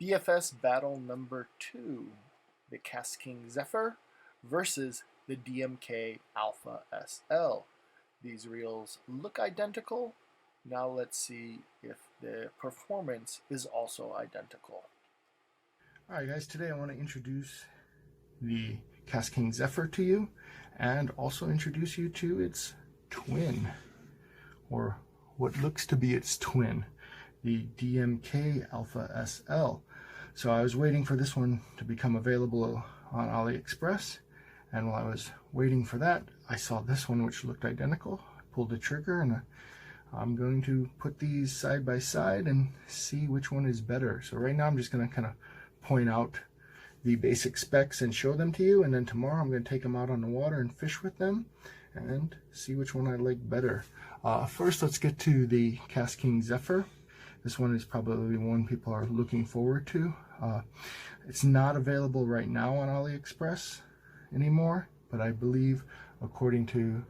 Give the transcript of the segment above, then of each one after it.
BFS battle number 2, the KastKing Zephyr versus the DMK Alpha SL. These reels look identical. Now let's see if the performance is also identical. Alright guys, today I want to introduce the KastKing Zephyr to you and also introduce you to its twin, or what looks to be its twin, the DMK Alpha SL. So I was waiting for this one to become available on AliExpress, and while I was waiting for that, I saw this one which looked identical. I pulled the trigger, and I'm going to put these side by side and see which one is better. So right now I'm just going to kind of point out the basic specs and show them to you, and then tomorrow I'm going to take them out on the water and fish with them and see which one I like better. First, let's get to the KastKing Zephyr. This one is probably one people are looking forward to. It's not available right now on AliExpress anymore, but I believe, according to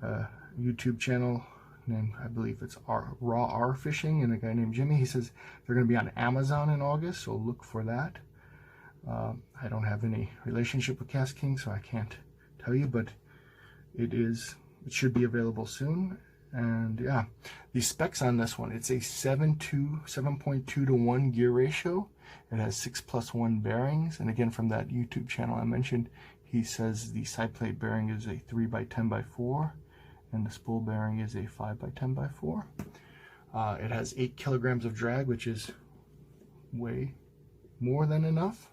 a YouTube channel named, I believe it's Raw R Fishing, and a guy named Jimmy, he says they're going to be on Amazon in August, so look for that. I don't have any relationship with KastKing, so I can't tell you, but it should be available soon. And yeah, the specs on this one, it's a 7.2 to 1 gear ratio. It has 6+1 bearings, and again, from that YouTube channel I mentioned, he says the side plate bearing is a 3x10x4 and the spool bearing is a 5x10x4. It has 8 kilograms of drag, which is way more than enough,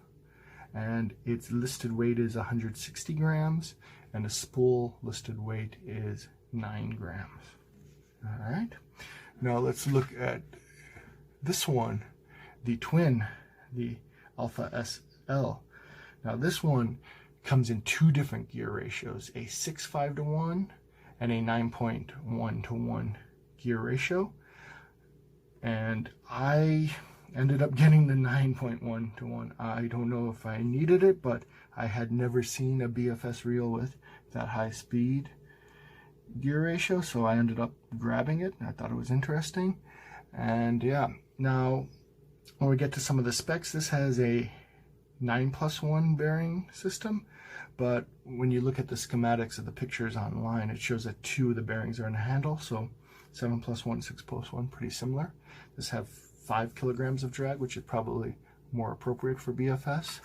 and its listed weight is 160 grams, and the spool listed weight is 9 grams. All right, now let's look at this one, the twin, the Alpha SL. Now this one comes in 2 different gear ratios, a 6.5 to 1 and a 9.1 to 1 gear ratio, and I ended up getting the 9.1 to 1. I don't know if I needed it, but I had never seen a BFS reel with that high speed gear ratio, so I ended up grabbing it. I thought it was interesting. And yeah, now when we get to some of the specs, this has a 9+1 bearing system, but when you look at the schematics of the pictures online, it shows that 2 of the bearings are in the handle, so 7+1, 6+1, pretty similar. This have 5 kilograms of drag, which is probably more appropriate for BFS,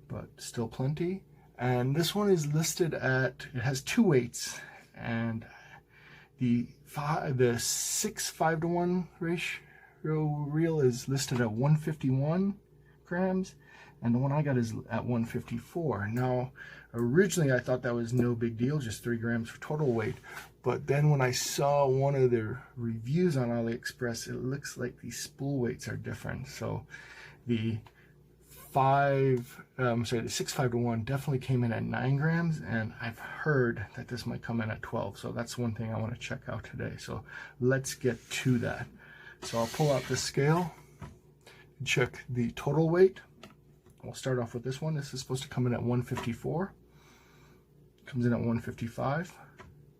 but still plenty. And this one is listed at, it has 2 weights, and the 6.5 to 1 ratio reel is listed at 151 grams, and the one I got is at 154. Now, originally I thought that was no big deal, just 3 grams for total weight, but then when I saw one of the reviews on AliExpress, it looks like the spool weights are different. So the 6.5 to 1 definitely came in at 9 grams, and I've heard that this might come in at 12, so that's one thing I want to check out today. So let's get to that. So I'll pull out the scale and check the total weight. We'll start off with this one. This is supposed to come in at 154. Comes in at 155,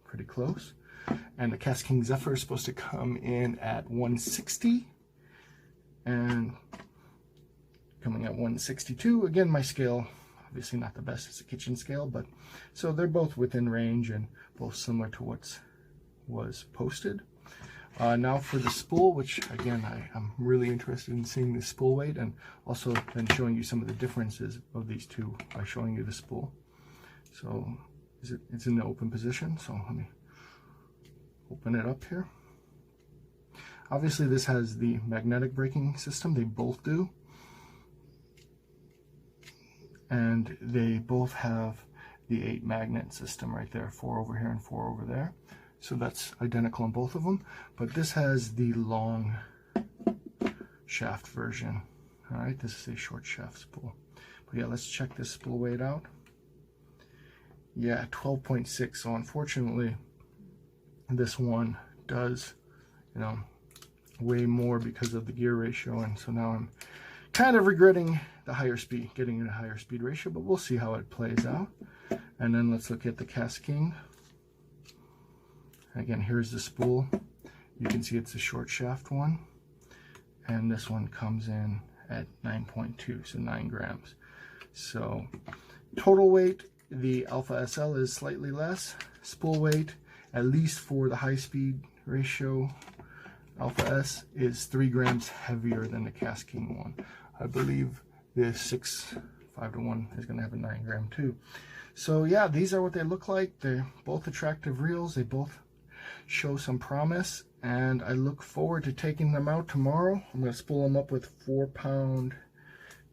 pretty close. And the KastKing Zephyr is supposed to come in at 160 and coming at 162. Again, my scale, obviously not the best, it's a kitchen scale, but so they're both within range and both similar to what was posted. Now for the spool, which again, I'm really interested in seeing the spool weight, and also then showing you some of the differences of these two by showing you the spool. So it's in the open position, so let me open it up here. Obviously this has the magnetic braking system, they both do. And they both have the 8 magnet system right there, 4 over here and 4 over there. So that's identical on both of them, but this has the long shaft version. All right, this is a short shaft spool. But yeah, let's check this spool weight out. Yeah, 12.6. So unfortunately, this one does, way more because of the gear ratio, and so now I'm kind of regretting the higher speed, getting in a higher speed ratio, but we'll see how it plays out. And then let's look at the KastKing. Again, here's the spool. You can see it's a short shaft one, and this one comes in at 9.2, so 9 grams. So total weight, the Alpha SL is slightly less. Spool weight, at least for the high speed ratio Alpha S, is 3 grams heavier than the KastKing one. I believe this 6.5-to-1 is going to have a 9 gram too. So yeah, these are what they look like. They're both attractive reels. They both show some promise, and I look forward to taking them out tomorrow. I'm going to spool them up with 4-pound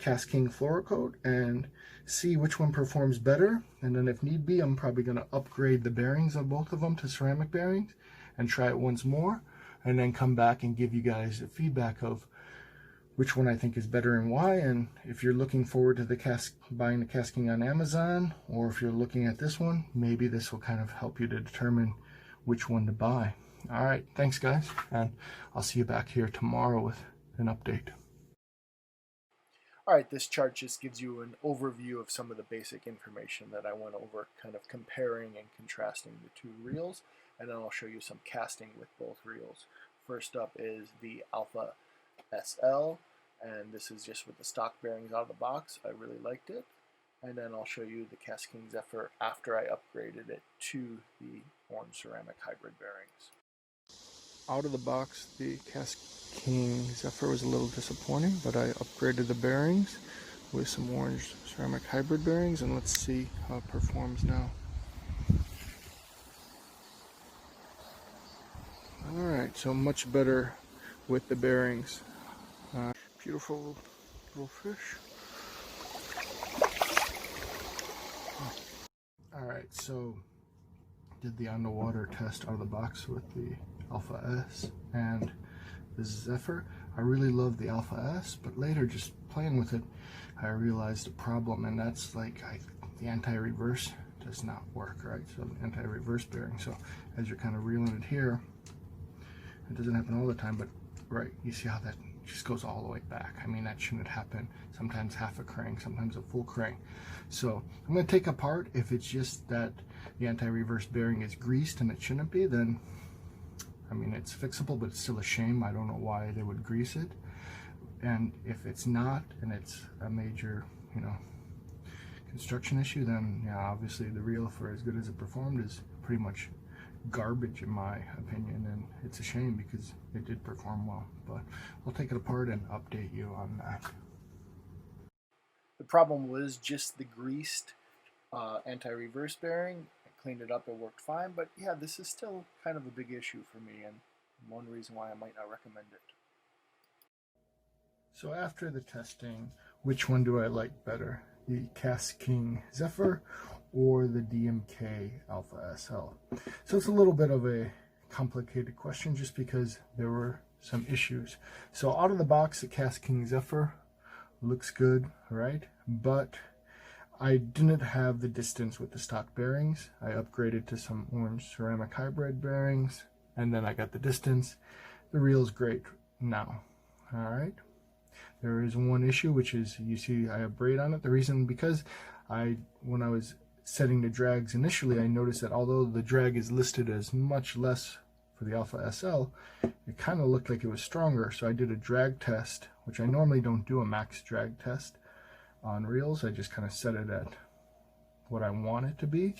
KastKing fluorocoat and see which one performs better. And then if need be, I'm probably going to upgrade the bearings of both of them to ceramic bearings and try it once more, and then come back and give you guys a feedback of which one I think is better and why. And if you're looking forward to buying the KastKing on Amazon, or if you're looking at this one, maybe this will kind of help you to determine which one to buy. All right, thanks guys, and I'll see you back here tomorrow with an update. All right, this chart just gives you an overview of some of the basic information that I went over, kind of comparing and contrasting the two reels, and then I'll show you some casting with both reels. First up is the Alpha SL, and this is just with the stock bearings out of the box. I really liked it. And then I'll show you the KastKing Zephyr after I upgraded it to the orange ceramic hybrid bearings. Out of the box, the KastKing Zephyr was a little disappointing, but I upgraded the bearings with some orange ceramic hybrid bearings, and let's see how it performs now. Alright, so much better with the bearings. Beautiful little fish. Alright, so did the underwater test out of the box with the Alpha S and the Zephyr. I really love the Alpha S, but later just playing with it, I realized a problem, and that's like the anti-reverse does not work, right? So the anti-reverse bearing. So as you're kind of reeling it here, it doesn't happen all the time, but right, you see how that just goes all the way back. I mean, that shouldn't happen. Sometimes half a crank, sometimes a full crank. So I'm going to take apart. If it's just that the anti-reverse bearing is greased and it shouldn't be, then I mean, it's fixable, but it's still a shame. I don't know why they would grease it. And if it's not, and it's a major, construction issue, then yeah, obviously the reel, for as good as it performed, is pretty much garbage in my opinion, and it's a shame because it did perform well. But I'll take it apart and update you on that. The problem was just the greased anti-reverse bearing. I cleaned it up, it worked fine, but yeah, this is still kind of a big issue for me, and one reason why I might not recommend it. So after the testing, which one do I like better? The KastKing Zephyr or the DMK Alpha SL? So it's a little bit of a complicated question just because there were some issues. So out of the box, the KastKing Zephyr looks good, right? But I didn't have the distance with the stock bearings. I upgraded to some orange ceramic hybrid bearings, and then I got the distance. The reel's great now, all right? There is one issue, which is you see I have braid on it. The reason, because when I was setting the drags initially, I noticed that although the drag is listed as much less for the Alpha SL, it kind of looked like it was stronger. So I did a drag test, which I normally don't do a max drag test on reels. I just kind of set it at what I want it to be.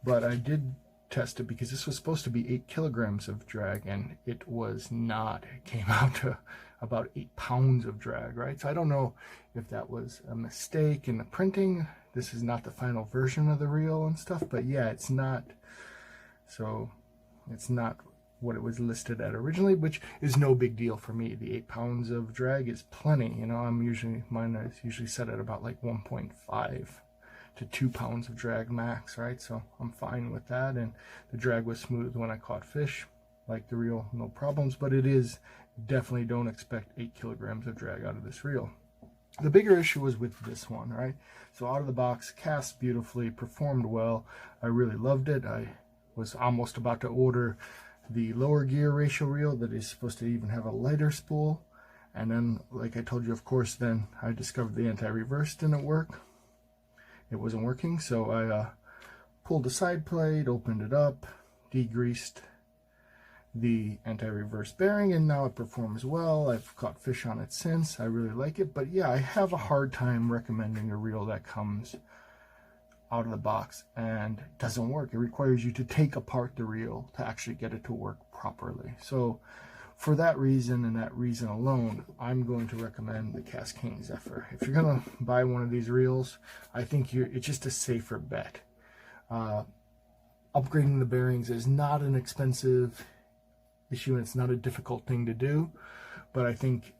But I did test it because this was supposed to be 8 kilograms of drag, and it was not. It came out to about 8 pounds of drag, right? So I don't know if that was a mistake in the printing. This is not the final version of the reel and stuff, but yeah, it's not. So it's not what it was listed at originally, which is no big deal for me. The 8 pounds of drag is plenty. Mine is usually set at about like 1.5 to 2 pounds of drag max, right? So I'm fine with that, and the drag was smooth when I caught fish, like the reel, no problems. But it is definitely, don't expect 8 kilograms of drag out of this reel. The bigger issue was with this one, right? So out of the box, cast beautifully, performed well. I really loved it. I was almost about to order the lower gear ratio reel that is supposed to even have a lighter spool. And then, like I told you, of course, then I discovered the anti-reverse didn't work. It wasn't working, so I pulled the side plate, opened it up, degreased the anti-reverse bearing, and now it performs well. I've caught fish on it since. I really like it, but yeah, I have a hard time recommending a reel that comes out of the box and doesn't work. It requires you to take apart the reel to actually get it to work properly. So for that reason and that reason alone, I'm going to recommend the KastKing Zephyr. If you're going to buy one of these reels, I think it's just a safer bet. Upgrading the bearings is not an expensive issue, and it's not a difficult thing to do, but I think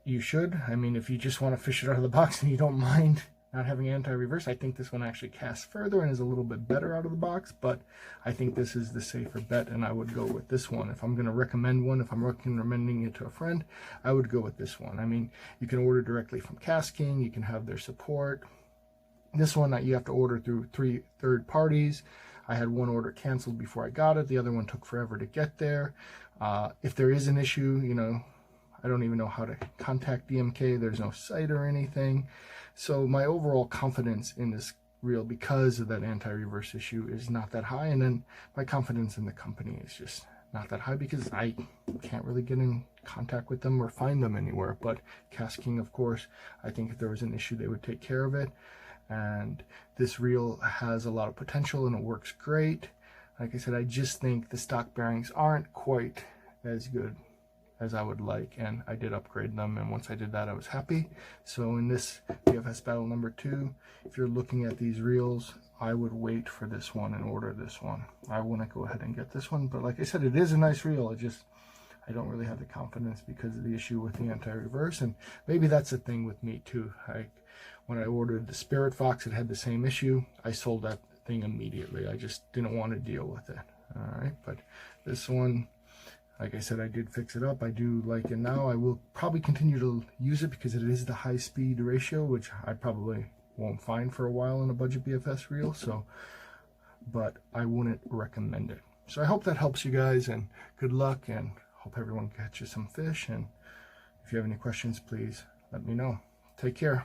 you should. I mean, if you just want to fish it out of the box and you don't mind not having anti-reverse, I think this one actually casts further and is a little bit better out of the box, but I think this is the safer bet, and I would go with this one. If I'm going to recommend one, if I'm recommending it to a friend, I would go with this one. I mean, you can order directly from KastKing, you can have their support. This one that you have to order through 3 third parties. I had one order canceled before I got it. The other one took forever to get there. If there is an issue, you know, I don't even know how to contact DMK. There's no site or anything. So my overall confidence in this reel, because of that anti-reverse issue, is not that high. And then my confidence in the company is just not that high because I can't really get in contact with them or find them anywhere. But KastKing, of course, I think if there was an issue, they would take care of it. And this reel has a lot of potential and it works great. Like I said, I just think the stock bearings aren't quite as good as I would like, and I did upgrade them, and once I did that I was happy. So in this BFS battle number 2, if you're looking at these reels, I would wait for this one and order this one. I wouldn't go ahead and get this one, but like I said, it is a nice reel. I don't really have the confidence because of the issue with the anti-reverse, and maybe that's the thing with me too. When I ordered the Spirit Fox, it had the same issue. I sold that thing immediately. I just didn't want to deal with it. All right, but this one, like I said, I did fix it up. I do like it now. I will probably continue to use it because it is the high speed ratio, which I probably won't find for a while in a budget BFS reel. So, but I wouldn't recommend it. So I hope that helps you guys, and good luck, and hope everyone catches some fish. And if you have any questions, please let me know. Take care.